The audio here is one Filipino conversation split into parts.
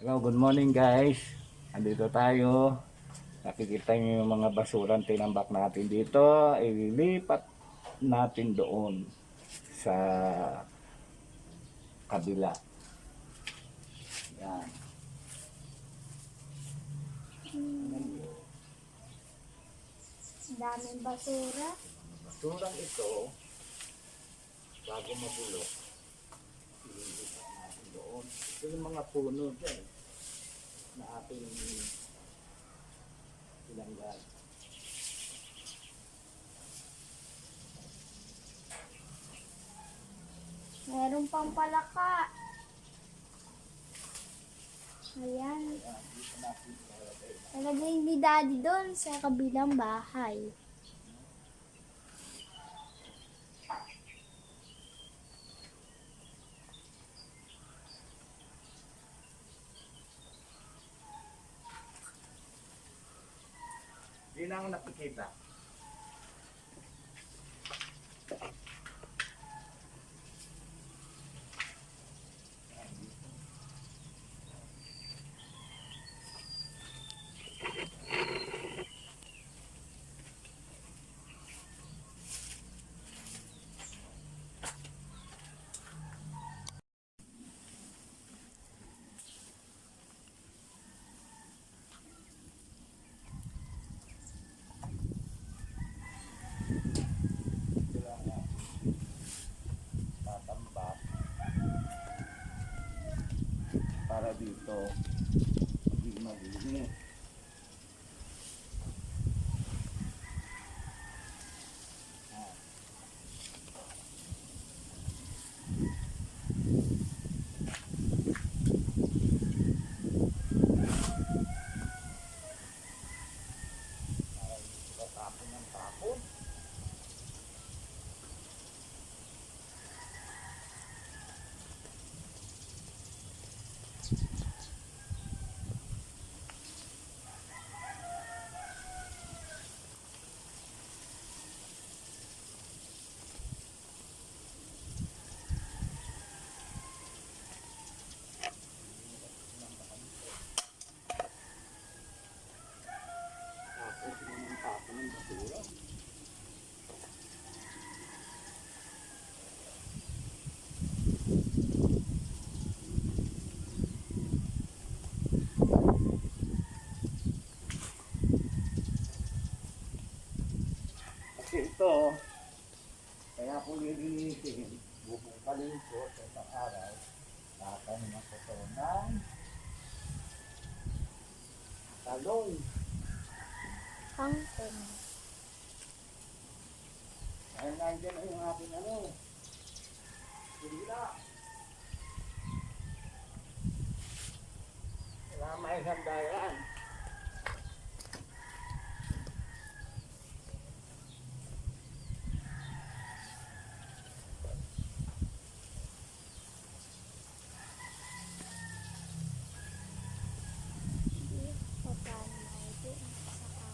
Hello, good morning guys. Andito tayo. Nakikita niyo yung mga basurang tinambak natin dito. Ililipat natin doon sa kabila. Yan. Daming basura. Basurang ito, bago mabulok, ililipat natin doon. Ito yung mga puno dyan na ating ilanggan. Meron pang palaka. Ayan. Dito natin ilalagay. Nalagay ni Daddy doon sa kabilang bahay. Hindi na ako nakikita. Tatambak para dito hindi malinis. Tapon ng tapon. Tapos yung tapon ng basura. Kasi ito, kaya kung lilinisin, bubungkalin ko sa isang araw, tatanim ako ito ng talong. Kangkong. Ay, nandiyan na yung aking ano, sila. Wala may handayan. Paano na ito? Saka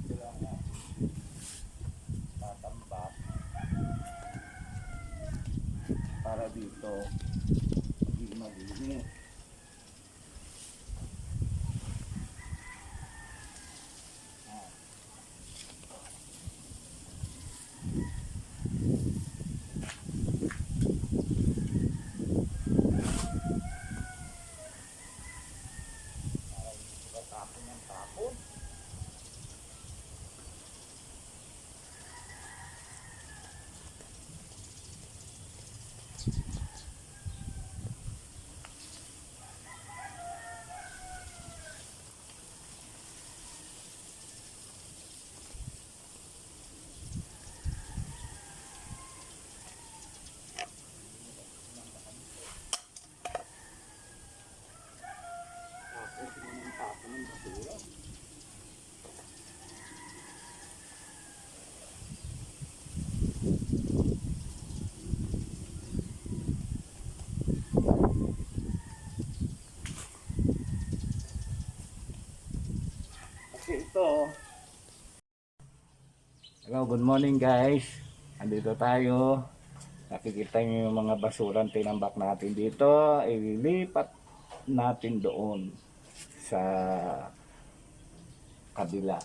Sila nga, tatambak para dito hindi malinis. Tapon ng tapon. Tapos yung tapon ng basura. Kasi ito, hello, good morning guys. Andito tayo. Nakikita nyo yung mga basurang tinambak natin dito. Ililipat natin doon sa kabila.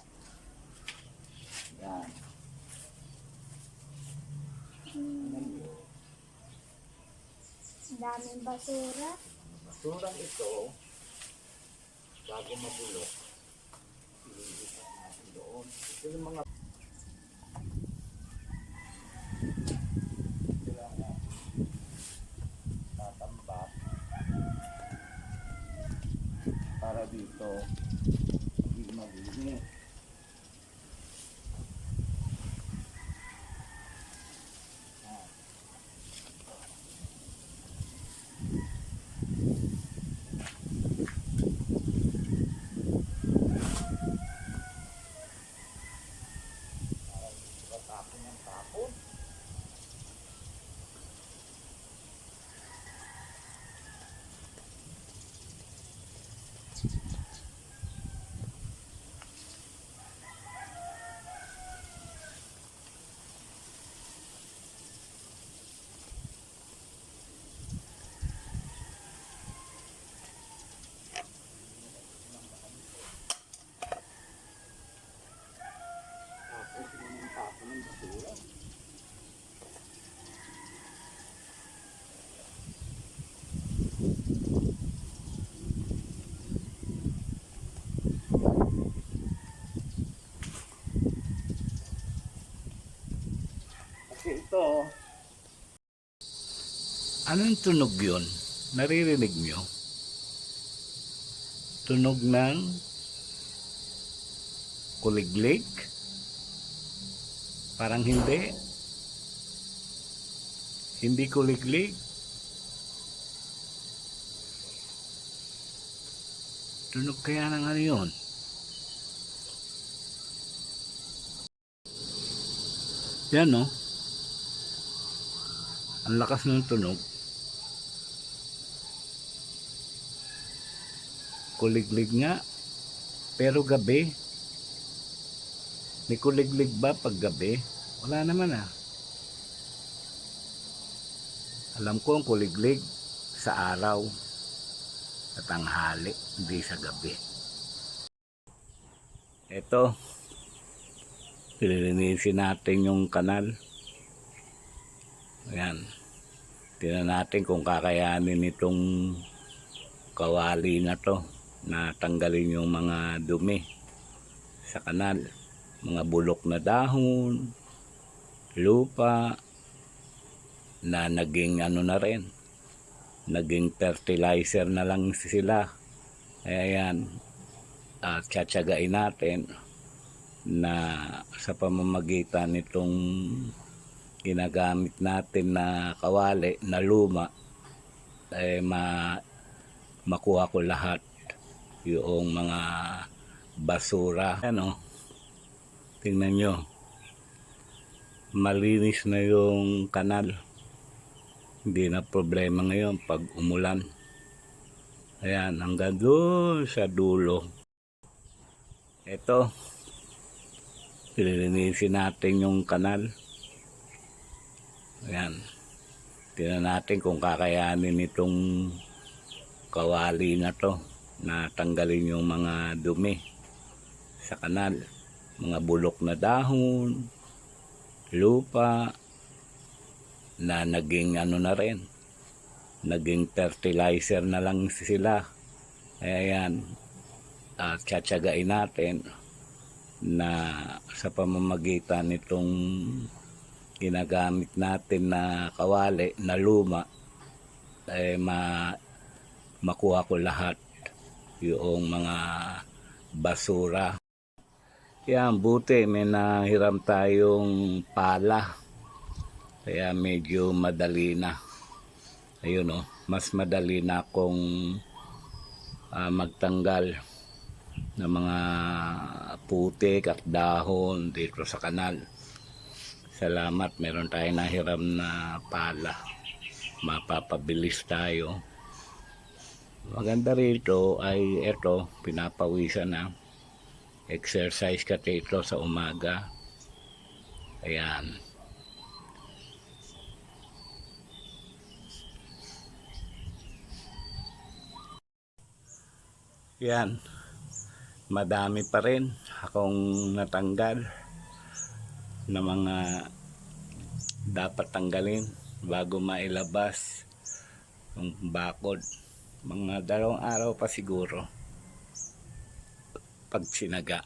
Yan. Ang daming basura. Basurang ito, bago mabulok, ililipat natin doon. Ito yung mga tatambak para dito hindi malinis. Tapon ng tapon. Tapos yung tapon ng basura. Kasi ito, anong tunog yun? Naririnig nyo? Tunog ng kuliglig? Parang hindi. Hindi kuliglig. Tunog kaya ng ano yun? Yan no? Ang lakas ng tunog. Kuliglig nga. Pero gabi. May kuliglig ba pag gabi? Wala naman ah. Alam ko ang kuliglig sa araw at tanghali, hindi sa gabi. Ito, lilinisin natin yung kanal. Ayan. Tingnan natin kung kakayanin itong kawali na to na tanggalin yung mga dumi sa kanal. Mga bulok na dahon, lupa, na naging ano na rin, naging fertilizer na lang sila. Kaya yan, tsatsagain natin na sa pamamagitan nitong ginagamit natin na kawali na luma, makuha ko lahat yung mga basura. Ano, tingnan nyo, malinis na yung kanal. Hindi na problema ngayon pag umulan. Ayan, hanggang doon sa dulo. Ito, lilinisin natin yung kanal. Ayan, tingnan natin kung kakayanin itong kawali na to na tanggalin yung mga dumi sa kanal. Mga bulok na dahon, lupa, na naging ano na rin, naging fertilizer na lang sila. Kaya yan, tsatsagain natin na sa pamamagitan nitong ginagamit natin na kawali na luma, makuha ko lahat yung mga basura. Yan, buti may nahiram tayong pala. Kaya medyo madali na. Ayun oh, mas madali na akong magtanggal ng mga putik at dahon dito sa kanal. Salamat, meron tayong nahiram na pala. Mapapabilis tayo. Maganda rito ay eto, pinapawisan na. exercise ka dito sa umaga. Ayan. Yan. Madami pa rin akong natanggal na mga dapat tanggalin bago mailabas yung bakod. Mga 2 araw pa siguro pag sinaga.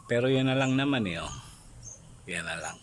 Pero yan na lang naman eh. Oh. Yan na lang.